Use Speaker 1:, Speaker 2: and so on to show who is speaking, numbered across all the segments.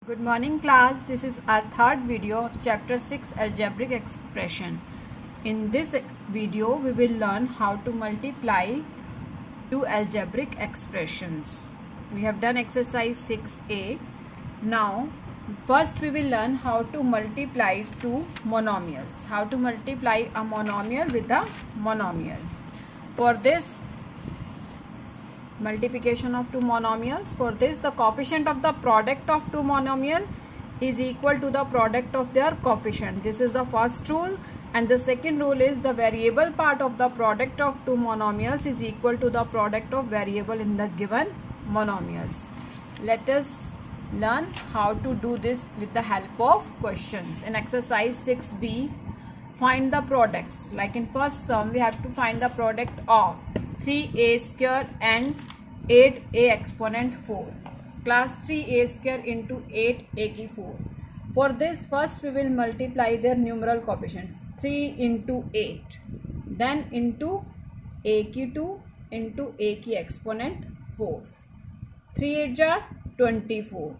Speaker 1: Good morning class, this is our third video of chapter 6 algebraic expression. In this video we will learn how to multiply two algebraic expressions. We have done exercise 6a. Now first we will learn how to multiply two monomials. How to multiply a monomial with a monomial. For this multiplication of two monomials, for this the coefficient of the product of two monomial is equal to the product of their coefficient. This is the first rule, and the second rule is the variable part of the product of two monomials is equal to the product of variable in the given monomials. Let us learn how to do this with the help of questions. In exercise 6b, find the products. Like in first sum, we have to find the product of 3a square and 8a exponent 4. Class 3a square into 8a की 4. For this, first we will multiply their numeral coefficients. 3 into 8. Then into a की 2 into a की exponent 4. 3 8 jar 24.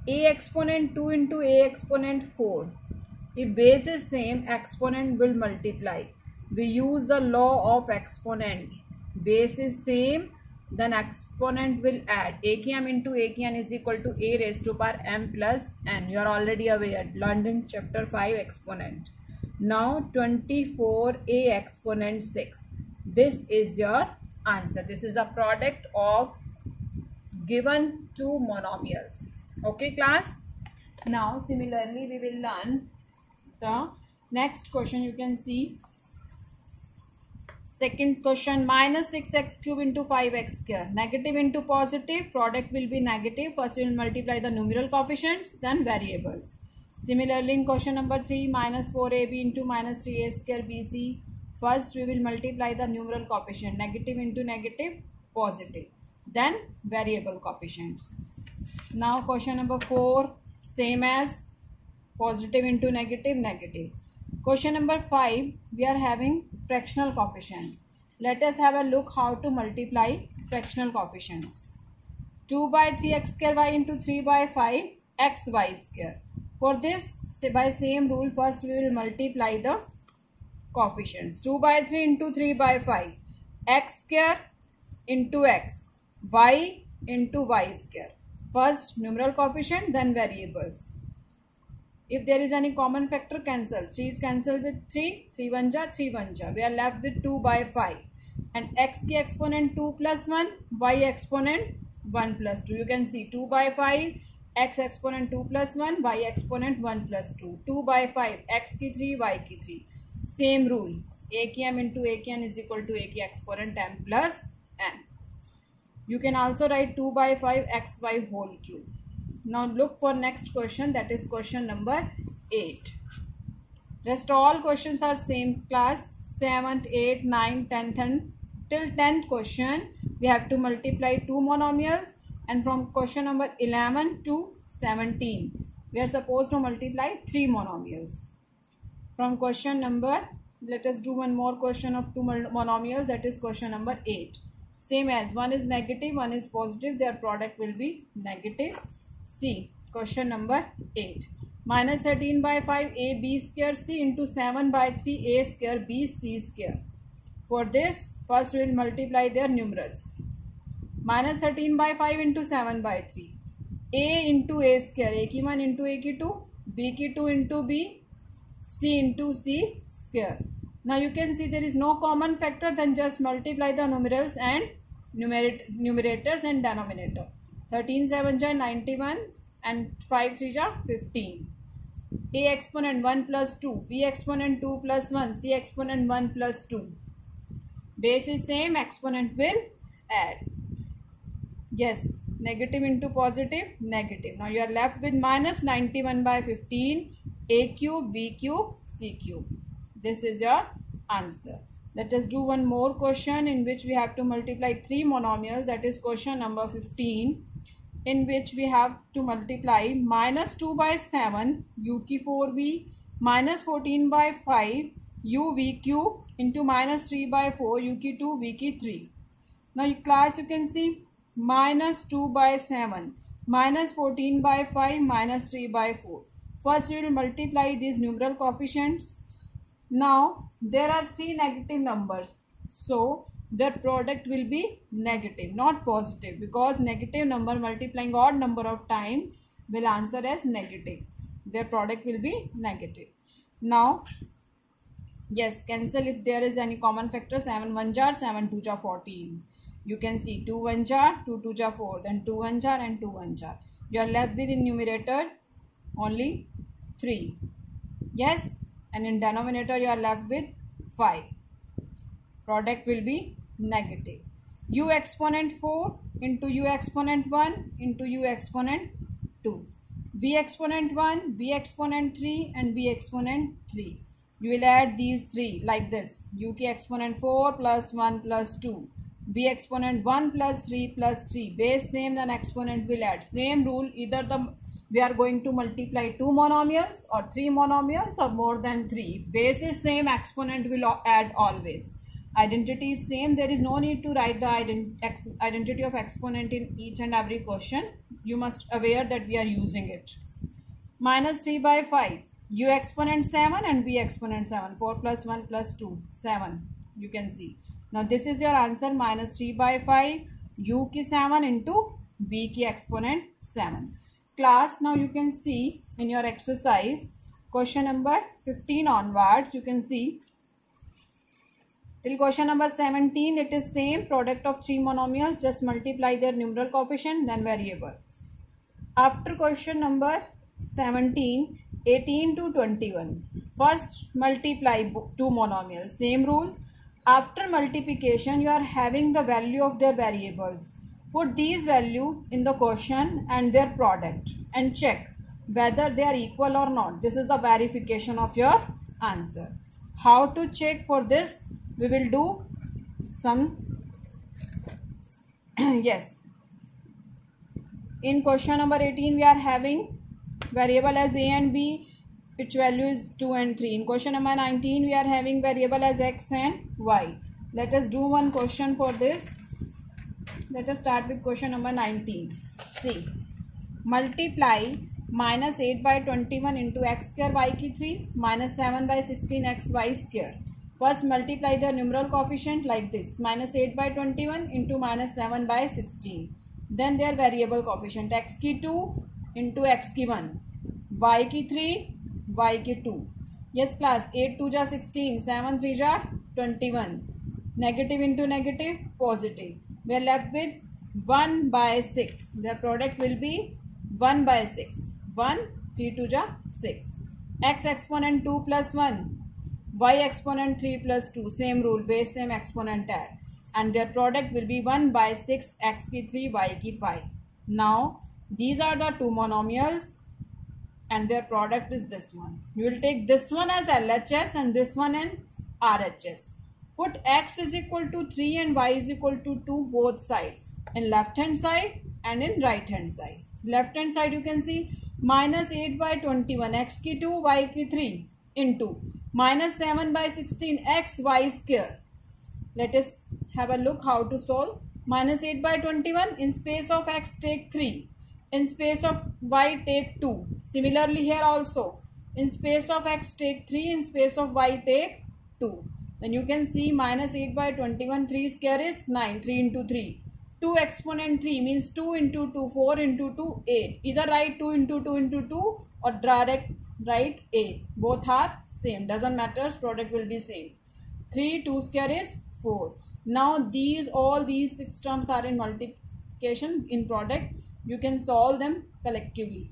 Speaker 1: A exponent 2 into a exponent 4. If base is same, exponent will multiply. We use the law of exponent. Base is same, then exponent will add. A की m into a की n is equal to a raised to power m plus n. You are already aware, learned in chapter 5 exponent. Now 24a exponent 6. This is your answer. This is the product of given two monomials. Okay class. Now similarly we will learn the next question. You can see second question, minus 6x cube into 5x square. Negative into positive, product will be negative. First we will multiply the numeral coefficients, then variables. Similarly in question number 3, minus 4ab into minus 3a square bc. First we will multiply the numeral coefficient, negative into negative, positive, then variable coefficients. Now question number 4, same as positive into negative, negative. Question number 5, we are having fractional coefficient. Let us have a look how to multiply fractional coefficients. 2 by 3x square y into 3 by 5 xy square. For this, by same rule, first we will multiply the coefficients. 2 by 3 into 3 by 5. X square into x. Y into y square. First numeral coefficient, then variables. If there is any common factor, cancel. 3 is cancelled with 3. 3 1 ja, 3 1 ja. We are left with 2 by 5. And x की exponent 2 plus 1. Y exponent 1 plus 2. You can see 2 by 5. X exponent 2 plus 1. Y exponent 1 plus 2. 2 by 5. X की 3. Y की 3. Same rule. A की m into a की n is equal to a की exponent m plus n. You can also write 2 by 5 xy whole cube. Now look for next question, that is question number 8. Rest all questions are same class. 7th, 8th, 9th, 10th and till 10th question we have to multiply two monomials, and from question number 11 to 17 we are supposed to multiply three monomials. From question number, let us do one more question of two monomials, that is question number 8. Same as one is negative, one is positive, their product will be negative. C. Question number 8. Minus 13 by 5 a b square c into 7 by 3 a square b c square. For this, first we will multiply their numerals. Minus 13 by 5 into 7 by 3. A into a square. A की 1 into a की 2. B की 2 into b. C into c square. Now you can see there is no common factor, then just multiply the numerals and numerators and denominator. 13 7 ja 91 and 5 3 ja 15. A exponent 1 plus 2, B exponent 2 plus 1, C exponent 1 plus 2. Base is same, exponent will add. Yes, negative into positive, negative. Now you are left with minus 91 by 15, A cube, B cube, C cube. This is your answer. Let us do one more question in which we have to multiply three monomials, that is question number 15. In which we have to multiply minus 2 by 7 u की 4v minus 14 by 5 u v cube into minus 3 by 4 u की 2 v की 3. Now class, you can see minus 2 by 7. minus 14 by 5 minus 3 by 4. First we will multiply these numeral coefficients. Now there are three negative numbers, so their product will be negative, not positive, because negative number multiplying odd number of time will answer as negative. Their product will be negative. Now yes, cancel if there is any common factor. 7 1 jar, 7 2 jar 14. You can see 2 1 jar, 2 2 jar 4, then 2 1 jar and 2 1 jar. You are left with in numerator only 3. Yes, and in denominator you are left with 5. Product will be negative. U exponent 4 into U exponent 1 into U exponent 2. V exponent 1, V exponent 3 and V exponent 3. You will add these three like this. UK exponent 4 plus 1 plus 2. V exponent 1 plus 3 plus 3. Base same, then exponent will add. Same rule, either we are going to multiply 2 monomials or 3 monomials or more than 3. If base is same, exponent will add always. Identity is same. There is no need to write the identity of exponent in each and every question. You must aware that we are using it. Minus 3 by 5. U exponent 7 and V exponent 7. 4 plus 1 plus 2. 7. You can see. Now this is your answer. Minus 3 by 5. U ki 7 into V ki exponent 7. Class, now you can see in your exercise question number 15 onwards, you can see till question number 17 it is same product of three monomials, just multiply their numeral coefficient then variable. After question number 17, 18 to 21, first multiply two monomials, same rule. After multiplication you are having the value of their variables. Put these value in the question and their product and check whether they are equal or not. This is the verification of your answer. How to check for this? We will do some yes. In question number 18 we are having variable as a and b, its value is 2 and 3. In question number 19 we are having variable as x and y. Let us do one question for this. Let us start with question number 19. See, multiply minus 8 by 21 into x square y ki 3 minus 7 by 16 x y square. First multiply the numeral coefficient like this, minus 8 by 21 into minus 7 by 16. Then their variable coefficient, x ki 2 into x ki 1, y ki 3, y ki 2. Yes class, 8 2 ja 16, 7 3 ja 21. Negative into negative, positive. We are left with 1 by 6. Their product will be 1 by 6. 1, 3 2 ja 6. X exponent 2 plus 1. Y exponent 3 plus 2. Same rule, base same, exponent add. And their product will be 1 by 6, x ki 3, y ki 5. Now, these are the two monomials and their product is this one. You will take this one as LHS and this one as RHS. Put x is equal to 3 and y is equal to 2 both sides, in left hand side and in right hand side. Left hand side you can see minus 8 by 21 x ki 2 y ki 3 into minus 7 by 16 x y square. Let us have a look how to solve. Minus 8 by 21, in space of x take 3, in space of y take 2. Similarly here also, in space of x take 3, in space of y take 2. Then you can see minus 8 by 21, 3 square is 9, 3 into 3. 2 exponent 3 means 2 into 2, 4 into 2, 8. Either write 2 into 2 into 2 or direct write 8. Both are same, doesn't matter, product will be same. 3, 2 square is 4. Now all these 6 terms are in multiplication in product. You can solve them collectively.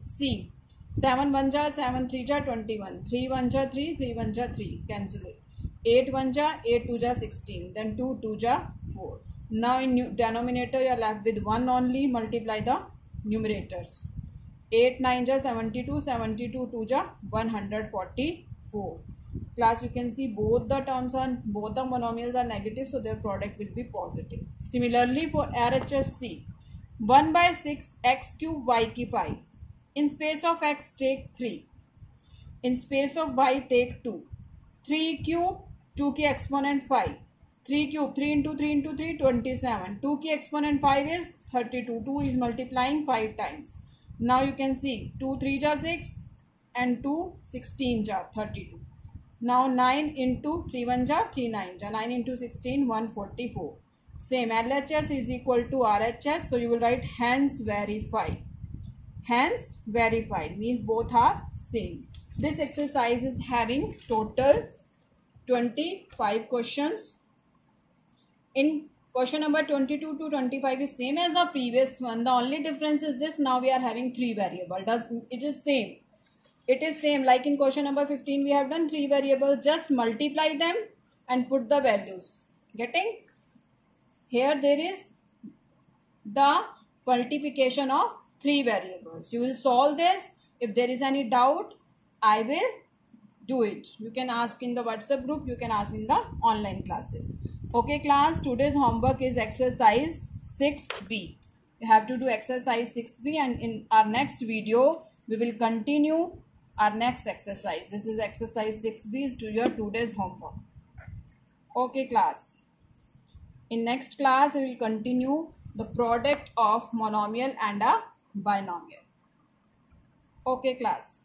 Speaker 1: See, 7 1 ja, 7 3 ja 21. 3 1 ja 3, 3 1 ja 3. Cancel it. 8 1 ja, 8 2 ja 16. Then 2 2 ja 4. Now in denominator you are left with 1 only. Multiply the numerators. 8 9 ja 72, 72 2 ja 144. Class, you can see both the monomials are negative, so their product will be positive. Similarly for RHS, 1 by 6 x cube y ki 5. In space of x take 3. In space of y take 2. 3 cube 2 ki exponent 5. 3 cube, 3 into 3 into 3, 27. 2 की exponent 5 is 32. 2 is multiplying 5 times. Now you can see 2 3 ja 6 and 2 16 ja 32. Now 9 into 3 1 ja 3 9 ja. 9 into 16 144. Same, LHS is equal to RHS. So you will write hence verified. Hence verified means both are same. This exercise is having total 25 questions. In question number 22 to 25 is same as the previous one. The only difference is this, now we are having 3 variables. It is same. It is same like in question number 15 we have done 3 variables. Just multiply them and put the values. Getting? Here there is the multiplication of 3 variables. You will solve this. If there is any doubt, I will do it. You can ask in the WhatsApp group. You can ask in the online classes. Okay class, today's homework is exercise 6B. You have to do exercise 6B, and in our next video, we will continue our next exercise. This is exercise 6B is to your today's homework. Okay class. In next class, we will continue the product of monomial and a binomial. Okay class.